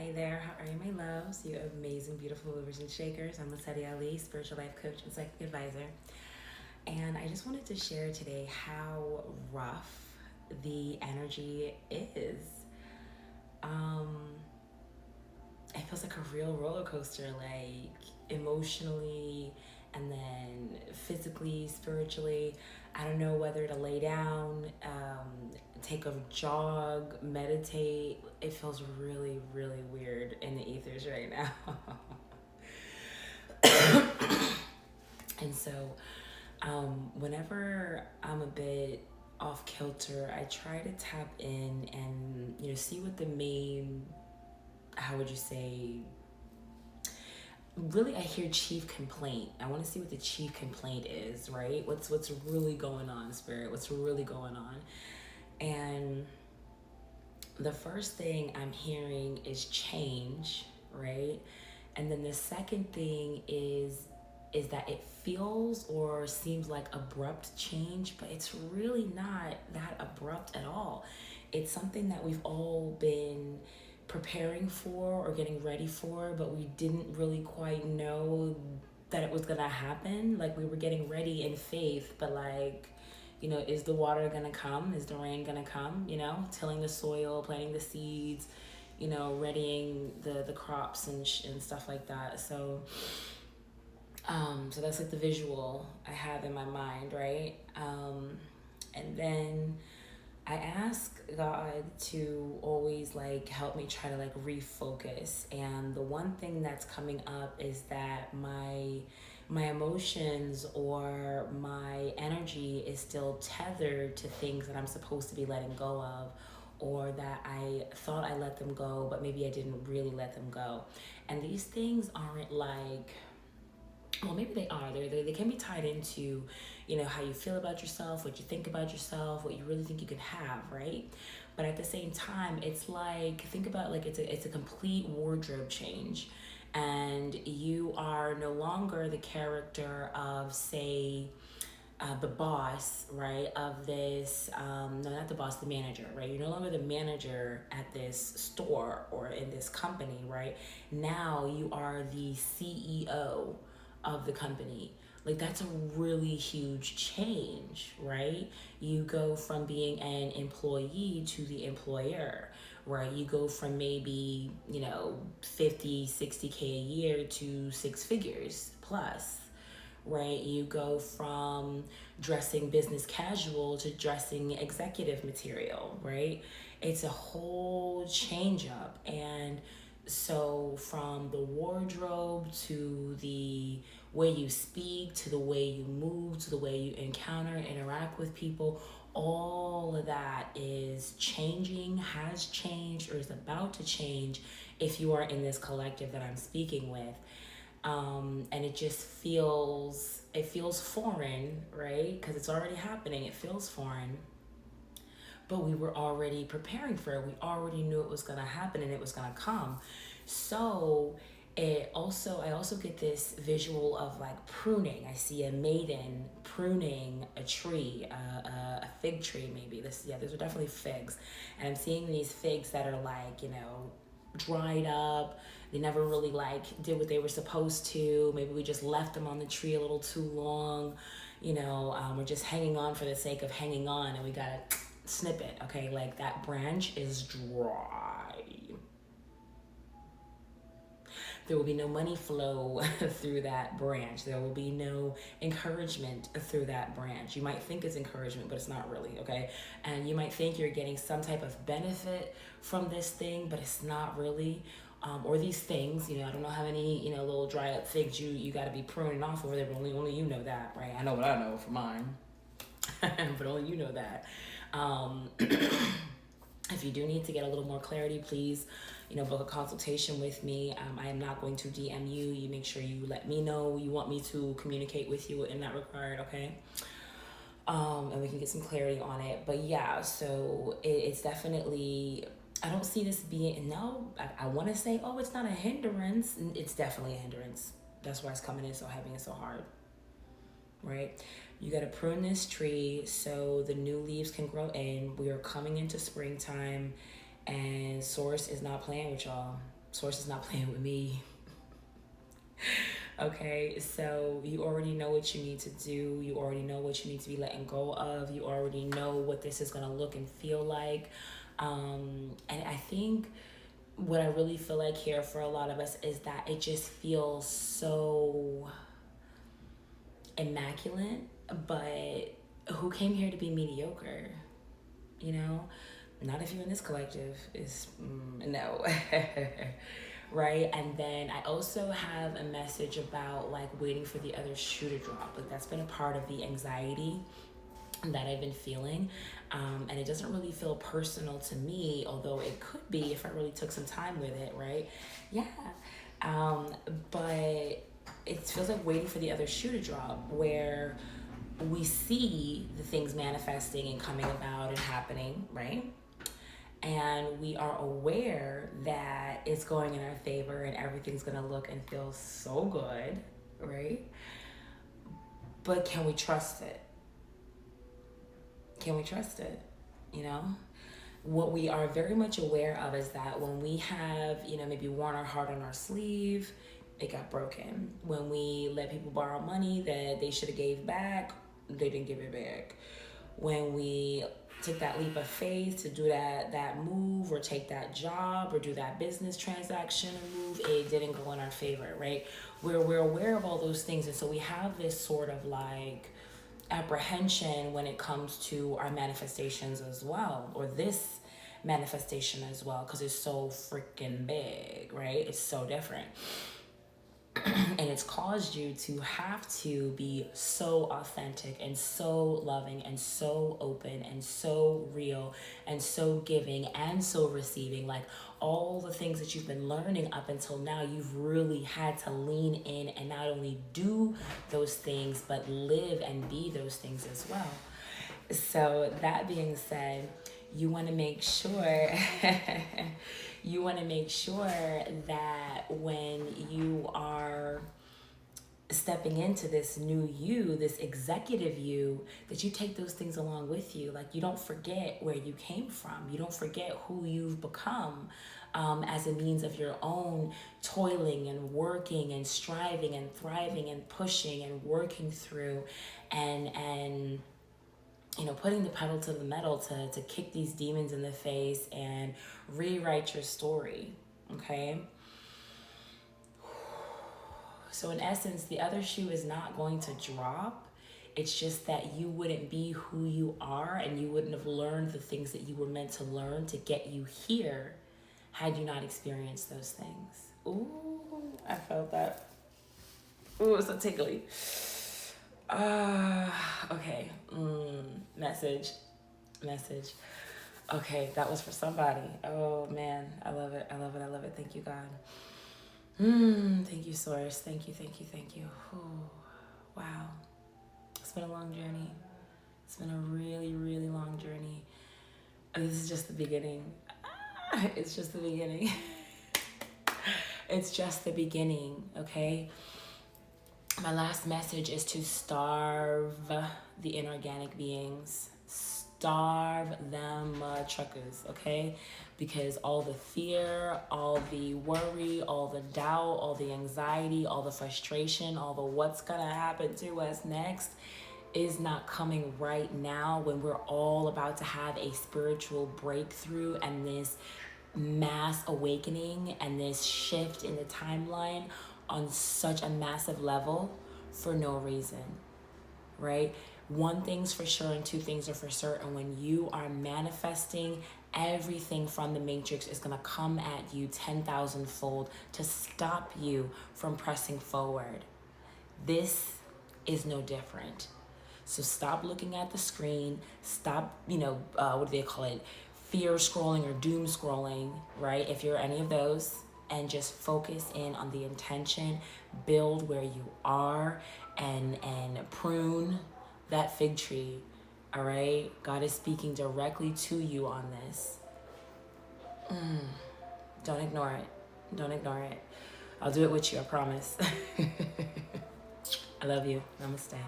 Hi there, how are you, my loves? You amazing, beautiful movers and shakers. I'm Lesedi Ali, spiritual life coach and psychic advisor. And I just wanted to share today how rough the energy is. Um, it feels like a real roller coaster, like emotionally and then physically, spiritually. I don't know whether to lay down, take a jog, meditate. It feels really, really weird in the ethers right now. And so, whenever I'm a bit off kilter, I try to tap in and see what the main, how would you say, really I hear chief complaint. I want to see what the chief complaint is, right? What's really going on, spirit? What's really going on? And the first thing I'm hearing is change, right? And then the second thing is that it feels or seems like abrupt change, but it's really not that abrupt at all. It's something that we've all been preparing for or getting ready for, but we didn't really quite know that it was gonna happen. Like we were getting ready in faith, but like, is the water gonna come? Is the rain gonna come? Tilling the soil, planting the seeds, readying the crops and stuff like that. So that's like the visual I have in my mind, right? And then I ask God to always like help me try to like refocus. And the one thing that's coming up is that my emotions or my energy is still tethered to things that I'm supposed to be letting go of, or that I thought I let them go, but maybe I didn't really let them go. And these things aren't like, well, maybe they are. They can be tied into, how you feel about yourself, what you think about yourself, what you really think you can have, right? But at the same time, it's like, think about like it's a complete wardrobe change. And you are no longer the character of, say, the boss, right, of this, no, not the boss, the manager, right? You're no longer the manager at this store or in this company, right? Now you are the CEO of the company. Like that's a really huge change, right? You go from being an employee to the employer, right? You go from maybe, 50, 60K a year to six figures plus, right? You go from dressing business casual to dressing executive material, right? It's a whole change up. And so from the wardrobe to the way you speak, to the way you move, to the way you encounter, interact with people, all of that is changing, has changed, or is about to change if you are in this collective that I'm speaking with. And it feels foreign, right? Because it's already happening. It feels foreign, but we were already preparing for it. We already knew it was going to happen and it was going to come. So I also get this visual of like pruning. I see a maiden pruning a tree, a fig tree, maybe. Those are definitely figs. And I'm seeing these figs that are like, dried up. They never really like did what they were supposed to. Maybe we just left them on the tree a little too long. We're just hanging on for the sake of hanging on, and we gotta snip it. Okay, like that branch is dry. There will be no money flow through that branch. There will be no encouragement through that branch. You might think it's encouragement, but it's not really, okay? And you might think you're getting some type of benefit from this thing, but it's not really. Or these things, I don't know how many, little dry up figs you got to be pruning off over there, but only you know that, right? I know what I know for mine, but only you know that. If you do need to get a little more clarity, please, book a consultation with me. I am not going to DM you. You make sure you let me know you want me to communicate with you in that regard, okay? And we can get some clarity on it. But yeah, so it's definitely, I don't see this being, no, I want to say, oh, it's not a hindrance. It's definitely a hindrance. That's why it's coming in so heavy and so hard, right? You got to prune this tree so the new leaves can grow in. We are coming into springtime, and Source is not playing with y'all. Source is not playing with me. Okay, so you already know what you need to do. You already know what you need to be letting go of. You already know what this is going to look and feel like. And I think what I really feel like here for a lot of us is that it just feels so immaculate, but who came here to be mediocre? You know, not if you're in this collective. Is no. Right? And then I also have a message about like waiting for the other shoe to drop. Like that's been a part of the anxiety that I've been feeling. And it doesn't really feel personal to me, although it could be if I really took some time with it, right? Yeah. But it feels like waiting for the other shoe to drop, where we see the things manifesting and coming about and happening, right? And we are aware that it's going in our favor and everything's going to look and feel so good, right? But can we trust it? Can we trust it? You know? What we are very much aware of is that when we have, maybe worn our heart on our sleeve, it got broken. When we let people borrow money that they should have gave back, they didn't give it back. When we took that leap of faith to do that move or take that job or do that business transaction or move, it didn't go in our favor, right? We're aware of all those things. And so we have this sort of like apprehension when it comes to our manifestations as well, or this manifestation as well, because it's so freaking big, right? It's so different. And it's caused you to have to be so authentic and so loving and so open and so real and so giving and so receiving. Like all the things that you've been learning up until now, you've really had to lean in and not only do those things, but live and be those things as well. So that being said, you want to make sure that when you are stepping into this new you, this executive you, that you take those things along with you. Like you don't forget where you came from. You don't forget who you've become as a means of your own toiling and working and striving and thriving and pushing and working through and putting the pedal to the metal to kick these demons in the face and rewrite your story, okay? So in essence, the other shoe is not going to drop. It's just that you wouldn't be who you are and you wouldn't have learned the things that you were meant to learn to get you here had you not experienced those things. Ooh, I felt that. Ooh, it's so tickly. Okay. Message. Okay, that was for somebody. Oh man, I love it. Thank you, God. Thank you, Source. Thank you. Ooh, wow. It's been a long journey. It's been a really, really long journey. This is just the beginning. It's just the beginning. It's just the beginning, okay? My last message is to starve the inorganic beings. Starve them truckers, okay? Because all the fear, all the worry, all the doubt, all the anxiety, all the frustration, all the what's gonna happen to us next is not coming right now when we're all about to have a spiritual breakthrough and this mass awakening and this shift in the timeline on such a massive level for no reason, right? One thing's for sure and two things are for certain. When you are manifesting, everything from the matrix is going to come at you 10,000 fold to stop you from pressing forward. This is no different. So stop looking at the screen. Stop, what do they call it? Fear scrolling or doom scrolling, right? If you're any of those, and just focus in on the intention, build where you are, and prune that fig tree, all right? God is speaking directly to you on this. Don't ignore it. I'll do it with you, I promise. I love you. Namaste.